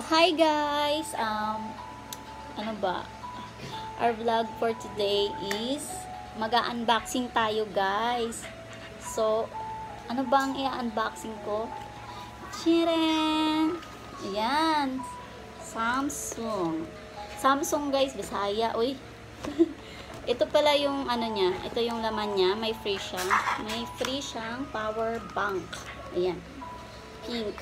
Hi guys! Ano ba? Our vlog for today is mag-unboxing tayo guys. So, ano ba ang i-unboxing ko? Tcharam! Ayan! Samsung guys, Bisaya. Uy! Ito pala yung ano niya. Ito yung laman niya. May free siya. May free siyang power bank. Ayan. Pink.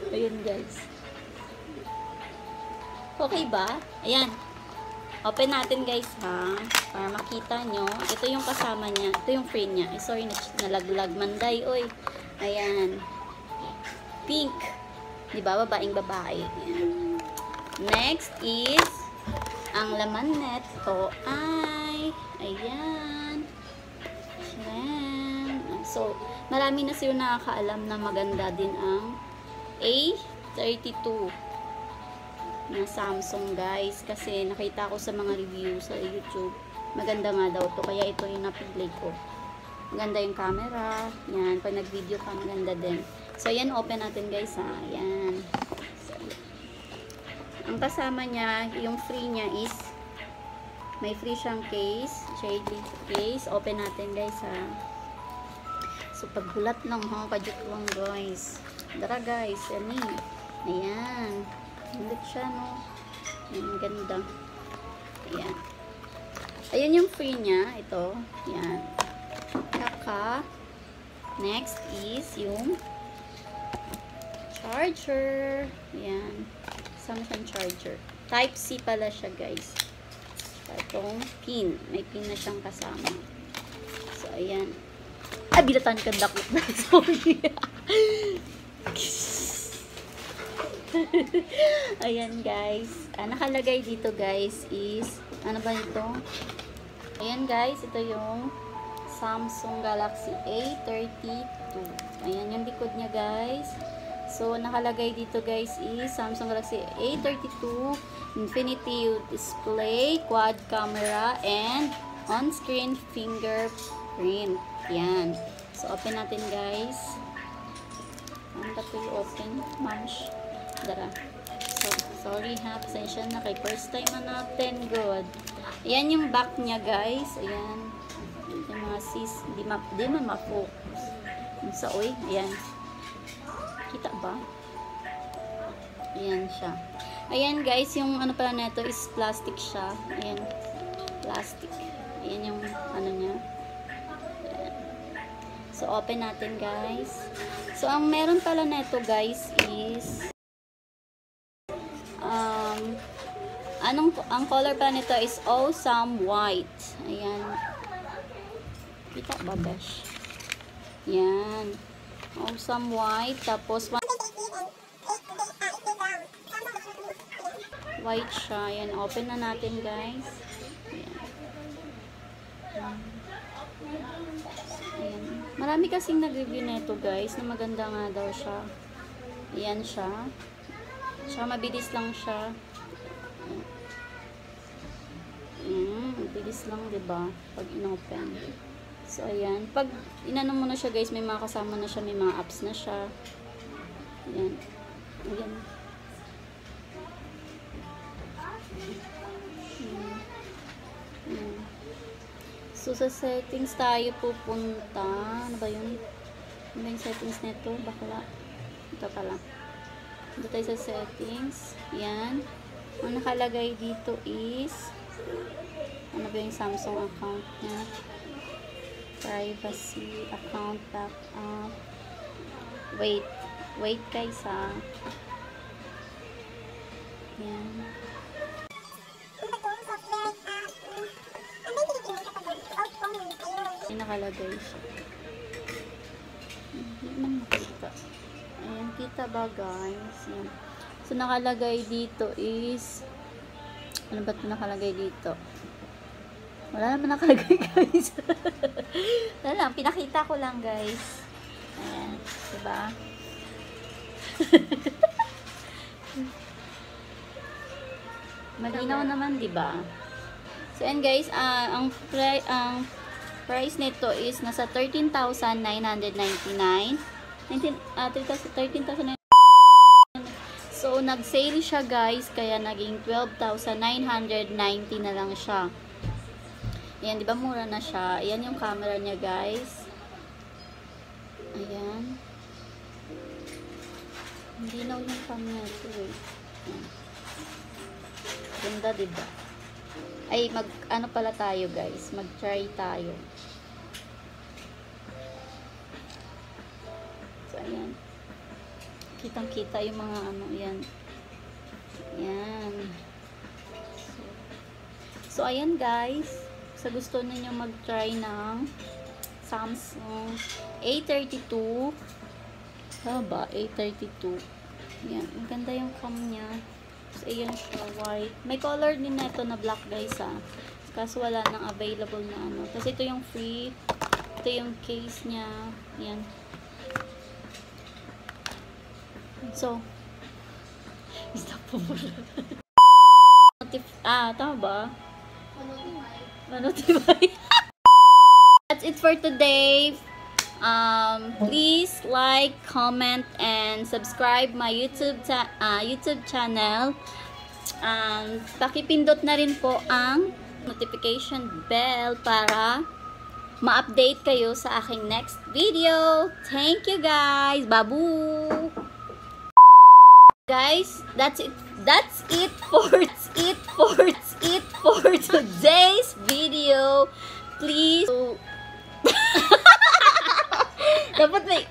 Ayun guys. Okay ba? Ayan. Open natin guys ha. Para makita nyo. Ito yung kasama niya. Ito yung free niya. Ay, sorry, nalaglag manday. Oy. Ayan. Pink. Diba? Babaeng babae. Ayan. Next is ang laman neto ay ayan. So, marami na sila nakakaalam na maganda din ang A32 na Samsung guys. Kasi nakita ko sa mga review sa YouTube. Maganda nga daw to. Kaya ito yung napili ko. Maganda yung camera. Yan. Pag nag-video ka, maganda din. So, yan. Open natin guys ha. Yan. So, ang kasama niya, yung free niya is may free siyang case. Shady case. Open natin guys ha. So, paghulat lang ha, kajut lang guys. Dara guys, yan eh. Ayan. Hulit siya, no? Ayan, ganda. Ayan. Ayan yung free niya. Ito. Ayan. Kaka. Next is yung charger. Ayan. Samsung charger. Type C pala siya, guys. Itong pin. May pin na siyang kasama. So, ayan. Bilatan ka dakot na. Sorry. Ayan guys. Nakalagay dito guys is, ano ba ito? Ayan guys. Ito yung Samsung Galaxy A32. Ayan yung likod niya guys. So, nakalagay dito guys is Samsung Galaxy A32 Infinity display, quad camera, and on-screen fingerprint. Yan. So, open natin guys. Ano ba ito i-open? Manch. Dara. So, sorry ha. Pasensya na kay first time na natin. Good. Ayan yung back niya guys. Ayan. Yung mga sis. Di man ma-focus. Sa oy. Ayan. Kita ba? Ayan siya. Ayan guys. Yung ano pala neto is plastic siya. Ayan. Plastic. Ayan yung ano niya. So, open natin, guys. So, ang meron pala neto, guys, is ang color pala nito is awesome white. Ayan. Kita ba, besh? Ayan. Awesome white. Tapos, white siya. Ayan. Open na natin, guys. Ayan. Ayan. Marami kasing nag-review nito guys na maganda nga daw siya. Ayan siya. Siya mabilis lang siya. Mabilis lang 'di ba pag inopen. So ayan, pag inano mo na siya guys, may mga kasama na siya, may mga apps na siya. Ayan. Ayan. Ayan. So, sa settings tayo pupunta. Ano ba yun? Ano ba yung settings nito? Bakla. Ito pala. Dito tayo sa settings. Yan. Ang nakalagay dito is ano ba yung Samsung account niya? Privacy, account, backup. Wait. Wait guys ha. Yan. Nakalagay siya. Hindi man makita. Ayan, kita ba guys? Ayan. So, nakalagay dito is ano ba ito nakalagay dito? Wala naman nakalagay guys. Wala lang, pinakita ko lang guys. Ayan, diba? Malinaw naman, diba? So, ayan guys, ang price nito is nasa 13,999. 13,900. So, nag-sale siya guys, kaya naging 12,990 na lang siya. Ayan, di ba mura na siya? Ayan yung camera niya guys. Ayan. Hindi na yung camera ito eh. Ayan. Ganda, diba? Ay, ano pala tayo guys? Mag-try tayo. So, ayan. Kitang-kita yung mga ano, yan. Yan. So, ayan guys. Sa gusto ninyo mag-try ng Samsung A32. Ba? A32. Yan. Ang ganda yung cam niya. So, ayan siya, white. May color din na ito na black guys ha. Kaso wala nang available na ano. Kasi ito yung free. Ito yung case niya. Yan. So, stop po muna. Tama ba? 105. That's it for today. Please like, comment, and subscribe my YouTube channel. Pakipindot na rin po ang notification bell para ma-update kayo sa aking next video. Thank you guys. Babu! Guys, that's it for today's video. Please dapat may